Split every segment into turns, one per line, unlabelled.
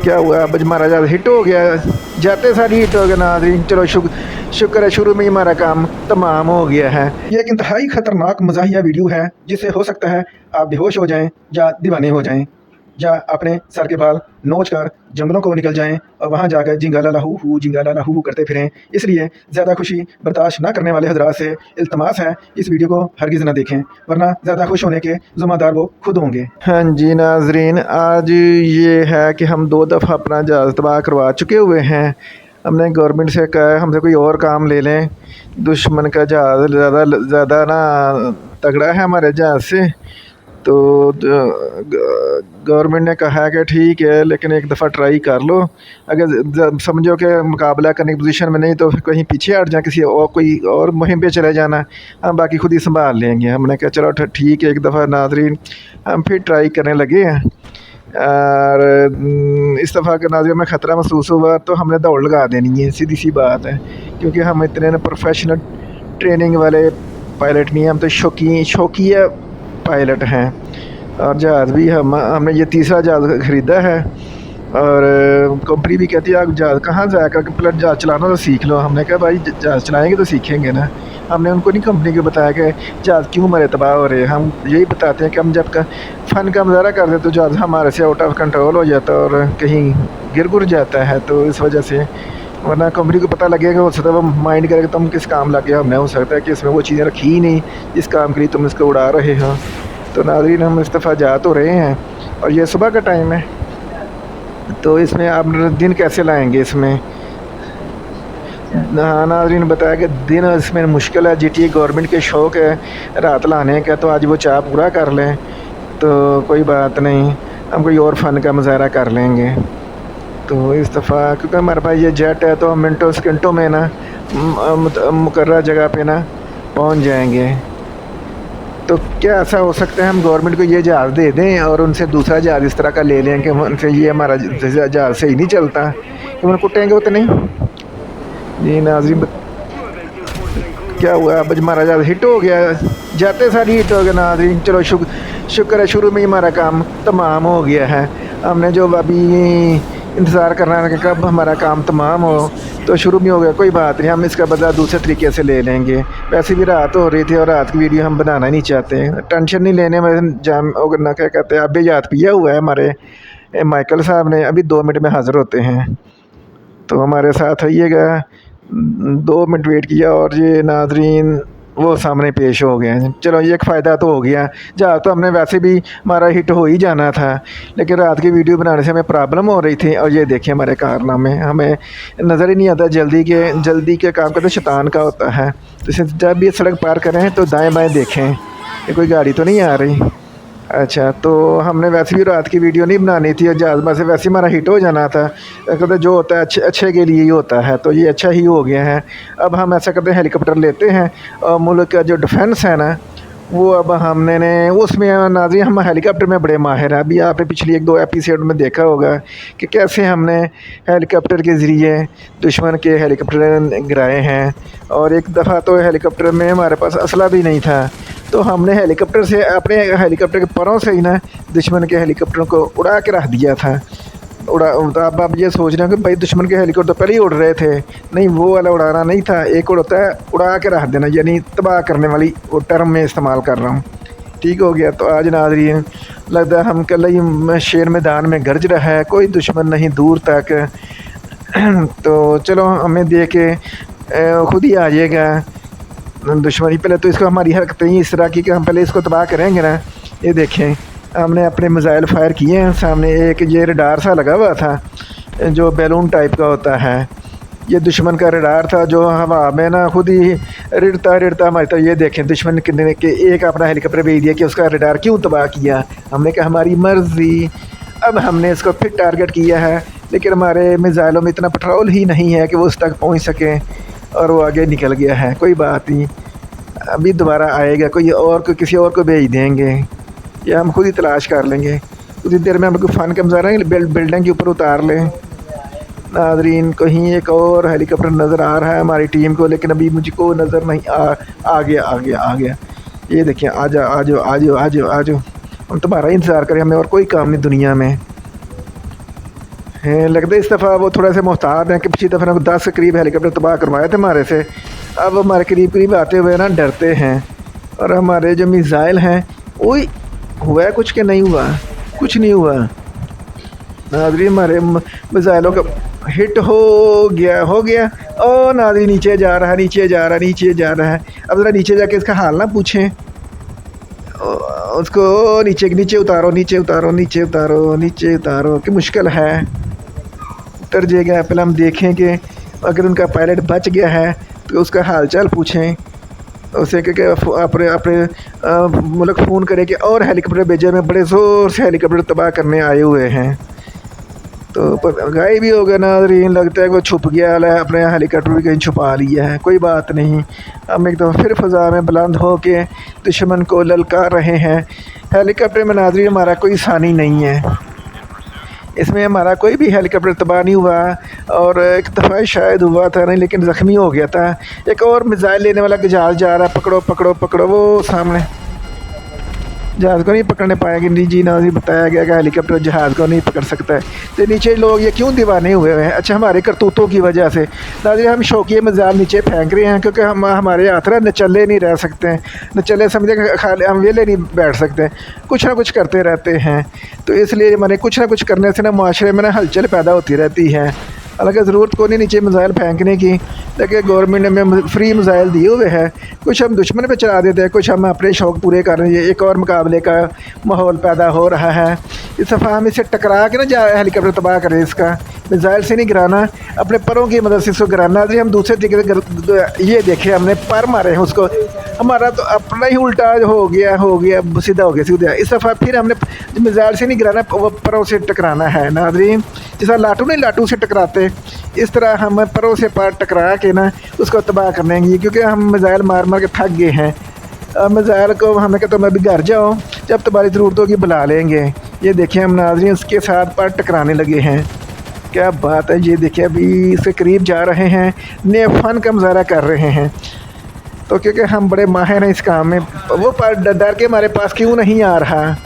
क्या हुआ, अब हमारा ज़्यादा हिट हो गया, जाते सारी हिट हो गया नाज़रीन। चलो शुक्र है शुरू में ही हमारा काम तमाम हो गया है। ये एक इंतहाई ख़तरनाक मज़ाहिया वीडियो है जिससे हो सकता है आप बेहोश हो जाएं या दीवाने हो जाएं या अपने सर के बाल नोच कर जंगलों को निकल जाएं और वहाँ जाकर जिंगाला लाहू करते फिरें। इसलिए ज़्यादा खुशी बर्दाश्त ना करने वाले हजरात से इल्तमास है इस वीडियो को हरगिज़ ना देखें, वरना ज़्यादा खुश होने के ज़िम्मेदार वो खुद होंगे। हाँ जी नाजरीन, आज ये है कि हम 2 दफ़ा अपना जहाज़ तबाह करवा चुके हुए हैं। हमने गवर्नमेंट से कहा है हमसे कोई और काम ले लें, दुश्मन का जहाज़ ज़्यादा ना तगड़ा है हमारे जहाज़ से। तो गवर्नमेंट ने कहा है कि ठीक है लेकिन एक दफ़ा ट्राई कर लो, अगर समझो कि मुकाबला करने की पोजीशन में नहीं तो फिर कहीं पीछे हट जाए, किसी और कोई और मुहिम पे चले जाना, हम बाकी खुद ही संभाल लेंगे। हमने कहा चलो ठीक है, एक दफ़ा नाजरीन हम फिर ट्राई करने लगे हैं। और इस दफ़ा के नाज़रीन में ख़तरा महसूस हुआ तो हमने दौड़ लगा देनी है, सीधी सी बात है, क्योंकि हम इतने प्रोफेशनल ट्रेनिंग वाले पायलट नहीं हैं, हम तो शौकिया पायलट हैं। और जहाज़ भी हमने ये तीसरा जहाज़ ख़रीदा है और कंपनी भी कहती है आप जहाज़ कहाँ जाकर पलट जहाज़ चलाना तो सीख लो। हमने कहा भाई जहाज़ चलाएंगे तो सीखेंगे ना। हमने उनको नहीं कंपनी को बताया कि जहाज़ क्यों हमारे तबाह हो रहे हैं, हम यही बताते हैं कि हम जब फ़न का मुजाहरा करते तो जहाज़ हमारे से आउट ऑफ कंट्रोल हो जाता है और कहीं गिर जाता है, तो इस वजह से, वरना कंपनी को पता लगेगा, हो सकता है वो माइंड करेगा तुम किस काम लगे हो, हमने हो सकता है कि इसमें वो चीज़ें रखी ही नहीं जिस काम के लिए तुम इसको उड़ा रहे हो। तो नाज़रीन हम इस दफ़ा जा तो रहे हैं और ये सुबह का टाइम है, तो इसमें आप दिन कैसे लाएंगे इसमें। हाँ नाज़रीन बताया कि दिन इसमें मुश्किल है, GTA गवर्नमेंट के शौक़ है रात लाने का, तो आज वो चाह पूरा कर लें तो कोई बात नहीं, हम कोई और फ़न का मुजाहरा कर लेंगे। तो इस दफ़ा क्योंकि हमारे पास ये जेट है तो हम मिनटों सेकंडों में ना मुकर्रर जगह पे ना पहुंच जाएंगे। तो क्या ऐसा हो सकता है हम गवर्नमेंट को ये जहाज़ दे दें और उनसे दूसरा जहाज़ इस तरह का ले लें कि उनसे ये हमारा जहाज़ सही नहीं चलता, कि उन्हें कुटेंगे वो तो नहीं। जी नाज़रीन क्या हुआ, अब हमारा जहाज़ हिट हो गया, जाते सारी हिट हो गया नाज़रीन। चलो शुक्र है शुरू में ही हमारा काम तमाम हो गया है। हमने जो अभी इंतज़ार करना है कि कब हमारा काम तमाम हो, तो शुरू में हो गया, कोई बात नहीं, हम इसका बदला दूसरे तरीके से ले लेंगे। वैसे भी रात हो रही थी और रात की वीडियो हम बनाना नहीं चाहते, टेंशन नहीं लेने में जाम ना क्या कहते हैं, अभी याद पिया हुआ है हमारे माइकल साहब ने, अभी 2 मिनट में हाज़िर होते हैं, तो हमारे साथ आइएगा। 2 मिनट वेट किया और ये नाज़रीन वो सामने पेश हो गए हैं। चलो ये एक फ़ायदा तो हो गया, जहाँ तो हमने वैसे भी हमारा हिट हो ही जाना था, लेकिन रात की वीडियो बनाने से हमें प्रॉब्लम हो रही थी। और ये देखें हमारे कारनामे, हमें नज़र ही नहीं आता, जल्दी के काम का तो शैतान का होता है। तो जब भी सड़क पार करें तो दाएँ बाएँ देखें कि कोई गाड़ी तो नहीं आ रही। अच्छा, तो हमने वैसे भी रात की वीडियो नहीं बनानी थी और जहाज़ में से वैसे हमारा हिट हो जाना था, कहते जो होता है अच्छे के लिए ही होता है, तो ये अच्छा ही हो गया है। अब हम ऐसा करते हैं हेलीकॉप्टर लेते हैं और मुल्क का जो डिफेंस है ना वो अब हमने उसमें नाज़रीन हम हेलीकॉप्टर में बड़े माहिर हैं। अभी आपने पिछली 1-2 एपिसोड में देखा होगा कि कैसे हमने हेलीकॉप्टर के ज़रिए दुश्मन के हेलीकॉप्टर गिराए हैं। और एक दफ़ा तो हेलीकॉप्टर में हमारे पास असला भी नहीं था, तो हमने हेलीकॉप्टर से अपने हेलीकॉप्टर के परों से ही ना दुश्मन के हेलीकॉप्टर को उड़ा के रख दिया था। तो अब आप ये सोच रहे हो कि भाई दुश्मन के हेलीकॉप्टर पहले ही उड़ रहे थे, नहीं वो वाला उड़ाना नहीं था, एक उड़ता है उड़ा के रख देना, यानी तबाह करने वाली वो टर्म में इस्तेमाल कर रहा हूँ। ठीक हो गया। तो आज नाज़रीन लगता है हम कल ही शेर मैदान में गरज रहा है, कोई दुश्मन नहीं दूर तक। तो चलो हमें देख के खुद ही आ जाएगा दुश्मन ही। पहले तो इसको हमारी हरकतें ही इस तरह की कि हम पहले इसको तबाह करेंगे ना। ये देखें हमने अपने मिसाइल फायर किए हैं, सामने एक ये रडार सा लगा हुआ था जो बैलून टाइप का होता है, ये दुश्मन का रडार था जो हवा में ना खुद ही रिड़ता हमारी। तो ये देखें दुश्मन कितने के एक अपना हेलीकॉप्टर भेज दिया कि उसका रडार क्यों तबाह किया। हमने कहा हमारी मर्ज़ी, अब हमने इसको फिर टारगेट किया है, लेकिन हमारे मिसाइलों में इतना पेट्रोल ही नहीं है कि वो उस तक पहुँच सकें और वो आगे निकल गया है। कोई बात नहीं, अभी दोबारा आएगा, कोई और को किसी और को भेज देंगे या हम खुद ही तलाश कर लेंगे। उतनी देर में हम कोई फ़न का मुज़ाहरा बिल्डिंग के ऊपर उतार लें। नाज़रीन कहीं एक और हेलीकॉप्टर नज़र आ रहा है हमारी टीम को, लेकिन अभी मुझको नज़र नहीं आ गया। ये देखिए आ जाओ, हम तुम्हारा इंतज़ार करें, हमें और कोई काम नहीं दुनिया में। लगता है इस दफ़ा वो थोड़ा से मोहतात हैं कि पिछली दफ़ा ना 10 के करीब हेलीकॉप्टर तबाह करवाए थे हमारे से। अब हमारे करीब करीब आते हुए ना डरते हैं। और हमारे जो मिसाइल हैं वही हुआ है कुछ, के नहीं हुआ, कुछ नहीं हुआ नादरी। हमारे मिसाइलों का हिट हो गया। ओ नादरी नीचे जा रहा है, नीचे जा रहा है, नीचे जा रहा है। अब ज़रा नीचे जाके इसका हाल ना पूछें। उसको नीचे नीचे उतारो, नीचे उतारो, नीचे उतारो, नीचे उतारो, कि मुश्किल है। उतर जाएगा। पहले हम देखें कि अगर उनका पायलट बच गया है तो उसका हाल चाल पूछें उसे, कि अपने अपने मुल्क फ़ोन करे कि और हेलीकॉप्टर भेजे में बड़े ज़ोर से हेलीकॉप्टर तबाह करने आए हुए हैं। तो गायब भी हो गया नाज़रीन। लगता है वो छुप गया है, अपने हेलीकॉप्टर भी कहीं छुपा लिया है। कोई बात नहीं, हम एक दफ़ा फिर फ़ज़ा में बुलंद हो के दुश्मन को ललकार रहे हैं। हेलीकॉप्टर में नाज़रीन हमारा कोई सानी नहीं है, इसमें हमारा कोई भी हेलीकॉप्टर तबाह नहीं हुआ। और एक दफ़ा शायद हुआ था नहीं, लेकिन ज़ख्मी हो गया था। एक और मिसाइल लेने वाला जहाज़ जा रहा है, पकड़ो पकड़ो पकड़ो, वो सामने जहाज़ को नहीं पकड़ने पाएंगे। नहीं जी ना, बताया गया कि हेलीकॉप्टर जहाज़ को नहीं पकड़ सकता है। तो नीचे लोग ये क्यों दीवाने हुए हैं? अच्छा, हमारे करतूतों की वजह से नाज़रीन हम शौकिया मिसाइल नीचे फेंक रहे हैं, क्योंकि हमारे हाथ ना नचले नहीं रह सकते हैं। नचले समझे खाली हम वेले नहीं बैठ सकते, कुछ ना कुछ करते रहते हैं। तो इसलिए मैंने कुछ ना कुछ करने से ना माशरे में ना हलचल पैदा होती रहती है। हालांकि ज़रूरत को नहीं नीचे मिसाइल फेंकने की, लेकिन गवर्नमेंट ने हमें फ्री मिसाइल दिए हुए हैं। कुछ हम दुश्मन पे चला देते हैं, कुछ हम अपने शौक़ पूरे कर रहे हैं। एक और मुकाबले का माहौल पैदा हो रहा है। इस दफ़ा हम इसे टकरा के ना हेलीकॉप्टर तबाह करें। इसका मिसाइल से नहीं गिराना, अपने परों की मदद से इसको गिराना। जी हम दूसरे तरीके से ये देखे, हमने पर मारे हैं उसको, हमारा तो अपना ही उल्टा हो गया सीधा हो गया सीधा। इस दफ़ा फिर हमने मिसाइल से नहीं गिराना, वो परों से टकराना है नाज़रीन। जैसा लाटू नहीं लाटू से टकराते, इस तरह हम परों से पार टकरा के ना उसको तबाह कर लेंगे, क्योंकि हम मिसाइल मार मार के थक गए हैं। मिसाइल को हमने कहा तुम अभी घर जाओ, जब तुम्हारी ज़रूरत होगी बुला लेंगे। ये देखिए हम नाज़रीन उसके साथ पार टकराने लगे हैं। क्या बात है। ये देखिए अभी इसके करीब जा रहे हैं, नए फ़न का मुज़ाहरा कर रहे हैं। तो क्योंकि हम बड़े माहिर हैं इस काम में, वो पार डर के हमारे पास क्यों नहीं आ रहा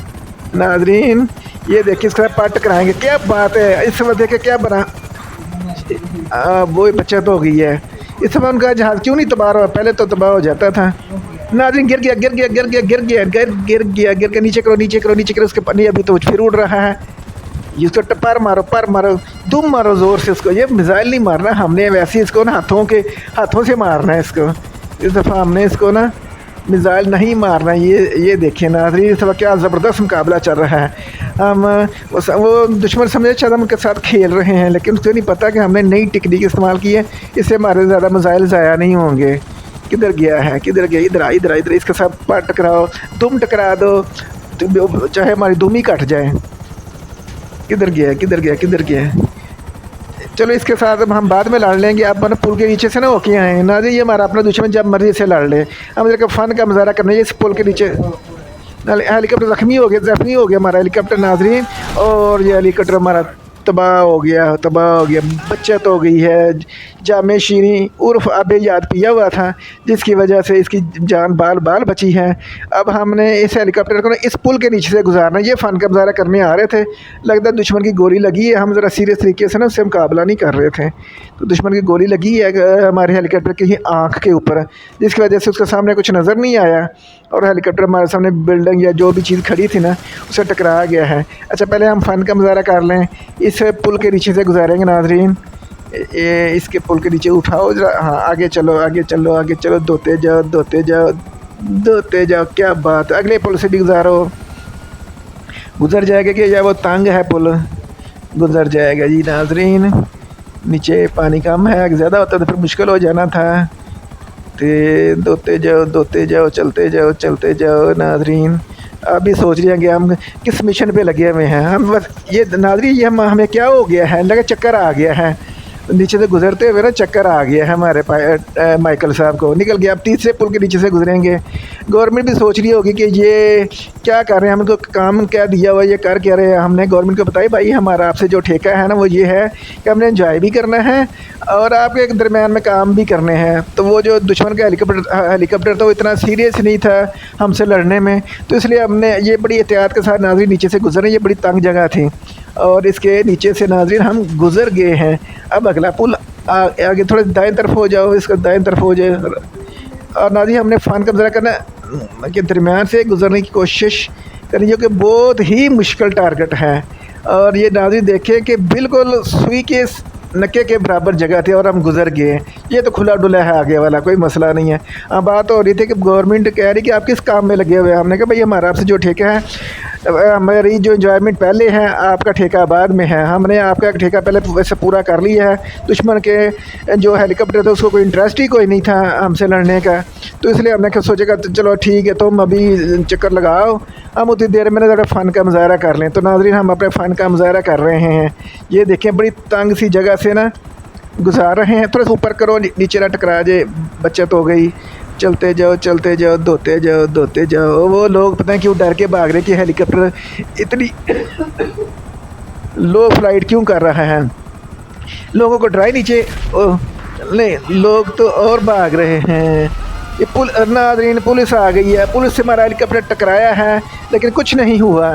नाज़रीन। ये देखिए इसके साथ पार टकराएंगे। क्या बात है। इस समय देखे क्या बना, वो बचत हो गई है। इस समय उनका जहाज़ क्यों नहीं तबाह हुआ? पहले तो तबाह हो जाता था नाज़रीन। गिर गया। नीचे करो। उसके पानी अभी तो फिर उड़ रहा है। ये उसको पर मारो, तुम मारो ज़ोर से उसको। ये मिसाइल नहीं मारना हमने, वैसे इसको ना हाथों से मारना है इसको। इस दफ़ा हमने इसको ना मिसाइल नहीं मारना। ये देखिए नाज़रीन इस दफ़ा क्या ज़बरदस्त मुकाबला चल रहा है। हम वो दुश्मन समझे शायद हम उनके साथ खेल रहे हैं, लेकिन उसको नहीं पता कि हमने नई टेक्निक इस्तेमाल की है, इससे हमारे ज़्यादा मिसाइल ज़ाया नहीं होंगे। किधर गया? इधर इसके साथ पार टकराओ, दुम टकरा दो, चाहे हमारी दुम ही कट जाए। किधर गया? चलो इसके साथ अब हम बाद में लड़ लेंगे। अब मैंने पुल के नीचे से ना होके आए ना जी, ये हमारा अपना दुश्मन जब मर्जी से लड़ ले। हम जरा फ़न का मुज़ाहरा करना है इस पुल के नीचे। हेलीकॉप्टर ज़ख्मी हो गया हमारा हेलीकॉप्टर नाज़रीन। और ये हेलीकॉप्टर हमारा तबाह हो गया। बचत हो गई है। जामे शीरी उर्फ आबे याद पिया हुआ था, जिसकी वजह से इसकी जान बाल बची है। अब हमने इस हेलीकॉप्टर को ना इस पुल के नीचे से गुजारना। ये फ़न का मुज़ाहरा करने आ रहे थे, लगता है दुश्मन की गोली लगी है। हम ज़रा सीरियस तरीके से ना उससे मुकाबला नहीं कर रहे थे, तो दुश्मन की गोली लगी है हमारे हेलीकॉप्टर की आँख के ऊपर, जिसकी वजह से उसके सामने कुछ नज़र नहीं आया और हेलीकॉप्टर हमारे सामने बिल्डिंग या जो भी चीज़ खड़ी थी ना उससे टकरा गया है। अच्छा, पहले हम फ़न का मुज़ाहरा कर लें। इस पुल के नीचे से गुजारेंगे नाज़रीन। इसके पुल के नीचे उठाओ जरा। हाँ, आगे चलो, दोते जाओ। क्या बात है। अगले पुल से भी गुजर जाएगा कि या वो तंग है पुल? गुजर जाएगा जी नाज़रीन। नीचे पानी कम है, अगर ज़्यादा होता तो फिर मुश्किल हो जाना था। तो दोते जाओ, चलते जाओ नाज़रीन। अभी सोच रहे हैं कि हम किस मिशन पे लगे हुए हैं। हम बस ये नाज़रीन ये हमें क्या हो गया है, लगा चक्कर आ गया है। नीचे से गुजरते हुए ना चक्कर आ गया है हमारे माइकल साहब को, निकल गया। अब तीसरे पुल के नीचे से गुजरेंगे। गवर्नमेंट भी सोच रही होगी कि ये क्या कर रहे हैं, हमको काम क्या दिया हुआ, ये कर क्या रहे हैं। हमने गवर्नमेंट को बताया भाई हमारा आपसे जो ठेका है ना वो ये है कि हमने एंजॉय भी करना है और आपके दरमियान में काम भी करने हैं। तो वो जो दुश्मन का हेलीकॉप्टर तो इतना सीरियस नहीं था हमसे लड़ने में, तो इसलिए हमने ये बड़ी एहतियात के साथ नाज़रीन नीचे से गुजरे। ये बड़ी तंग जगह थी। اور اس کے نیچے سے ناظرین ہم گزر گئے ہیں. اب اگلا پل آگے تھوڑے دائیں طرف ہو جاؤ، اس کا دائیں طرف ہو جائے. اور ناظرین ہم نے فن کا مظاہرہ کرنا کے درمیان سے گزرنے کی کوشش کریں جو کہ بہت ہی مشکل ٹارگٹ ہے. اور یہ ناظرین دیکھیں کہ بالکل سوئی کے نکے کے برابر جگہ تھی اور ہم گزر گئے. یہ تو کھلا ڈلا ہے آگے والا، کوئی مسئلہ نہیں ہے. اب بات ہو رہی تھی کہ گورنمنٹ کہہ رہی کہ آپ کس کام میں لگے ہوئے ہیں. ہم نے کہا بھائی ہمارا آپ سے جو ٹھیکہ ہے، ہماری جو انجوائمنٹ پہلے ہے آپ کا ٹھیکہ بعد میں ہے. ہم نے آپ کا ٹھیکہ پہلے ویسے پورا کر لیا ہے. دشمن کے جو ہیلی کاپٹر تھے اس کو کوئی انٹرسٹ ہی کوئی نہیں تھا ہم سے لڑنے کا، تو اس لیے ہم نے سوچا کہ چلو ٹھیک ہے تم ابھی چکر لگاؤ، ہم اتنی دیر میں ذرا فن کا مظاہرہ کر لیں. تو ناظرین ہم اپنے فن کا مظاہرہ کر رہے ہیں. یہ دیکھیں بڑی تنگ سی جگہ سے نا گزار رہے ہیں. تھوڑا سا اوپر کرو، نیچے نہ ٹکرا جائے، بچت ہو گئی. چلتے جاؤ چلتے جاؤ، دھوتے جاؤ دھوتے جاؤ. وہ لوگ پتہ ہیں کیوں ڈر کے بھاگ رہے کہ ہیلی کاپٹر اتنی لو فلائٹ کیوں کر رہا ہے. لوگوں کو ڈرائی نیچے نہیں، لوگ تو اور بھاگ رہے ہیں. یہ ناظرین پولیس آ گئی ہے. پولیس سے ہمارا ہیلی کاپٹر ٹکرایا ہے لیکن کچھ نہیں ہوا.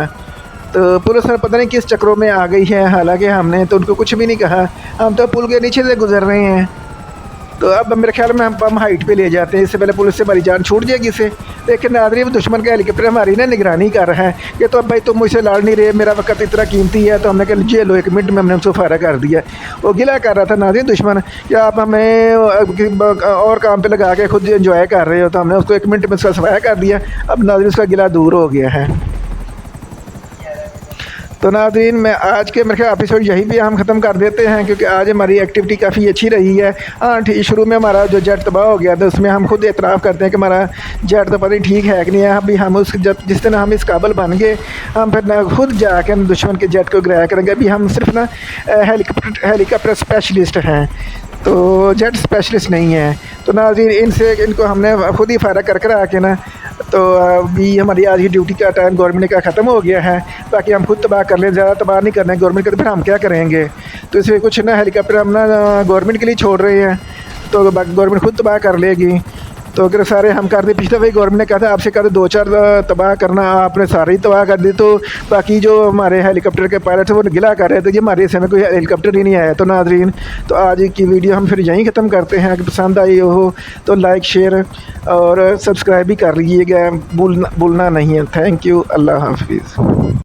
تو پولیس پتہ نہیں کس چکروں میں آ گئی ہے، حالانکہ ہم نے تو ان کو کچھ بھی نہیں کہا. ہم تو پل کے نیچے سے گزر رہے ہیں. تو اب میرے خیال میں ہم ہائٹ پہ لے جاتے ہیں، اس سے پہلے پولیس سے ہماری جان چھوٹ جائے گی سے. لیکن ناظرین دشمن کا ہیلی کاپٹر ہماری نا نگرانی کر رہا ہے کہ تو اب بھائی تم مجھ سے لڑ نہیں رہے، میرا وقت اتنا قیمتی ہے. تو ہم نے کہا جی لو 1 منٹ میں ہم نے اس کو فارغ کر دیا. وہ گلا کر رہا تھا ناظرین دشمن کہ آپ ہمیں اور کام پہ لگا کے خود انجوائے کر رہے ہو. تو ہم نے اس کو 1 منٹ میں اس کا صفایا کر دیا. اب ناظرین اس کا گلا دور ہو گیا ہے. تو ناظرین میں آج کے میرے ایپیسوڈ یہی بھی ہم ختم کر دیتے ہیں کیونکہ آج ہماری ایکٹیویٹی کافی اچھی رہی ہے. ہاں شروع میں ہمارا جو جیٹ تباہ ہو گیا تھا اس میں ہم خود اعتراف کرتے ہیں کہ ہمارا جیٹ تو پتہ نہیں ٹھیک ہے کہ نہیں ہے. ابھی ہم جس دن ہم اس قابل بن گئے ہم پھر خود جا کے دشمن کے جیٹ کو گرایا کریں گے. ابھی ہم صرف نا ہیلی کاپٹر اسپیشلسٹ ہیں، تو جیٹ اسپیشلسٹ نہیں ہیں. تو ناظرین ان کو ہم نے خود ہی فارغ کر آ کے نا، تو ابھی ہماری آج کی ڈیوٹی کا ٹائم گورنمنٹ کا ختم ہو گیا ہے. باقی ہم خود تباہ کر لیں، زیادہ تباہ نہیں کرنا ہے گورنمنٹ کا، تو پھر ہم کیا کریں گے. تو اس لیے کچھ نا ہیلی کاپٹر ہم نا گورنمنٹ کے لیے چھوڑ رہے ہیں، تو گورنمنٹ خود تباہ کر لے گی. تو اگر سارے ہم کر دیں، پچھلے وہی گورنمنٹ نے کہا تھا آپ سے کہا 2-4 تباہ کرنا، آپ نے سارے ہی تباہ کر دی. تو باقی جو ہمارے ہیلی کاپٹر کے پائلٹ ہیں وہ گلا کر رہے تھے کہ ہمارے حصے میں کوئی ہیلی کاپٹر ہی نہیں آیا. تو ناظرین تو آج کی ویڈیو ہم پھر یہیں ختم کرتے ہیں. اگر پسند آئی ہو تو لائک شیئر اور سبسکرائب بھی کر لیجیے گا، بھولنا نہیں ہے. تھینک یو، اللہ حافظ.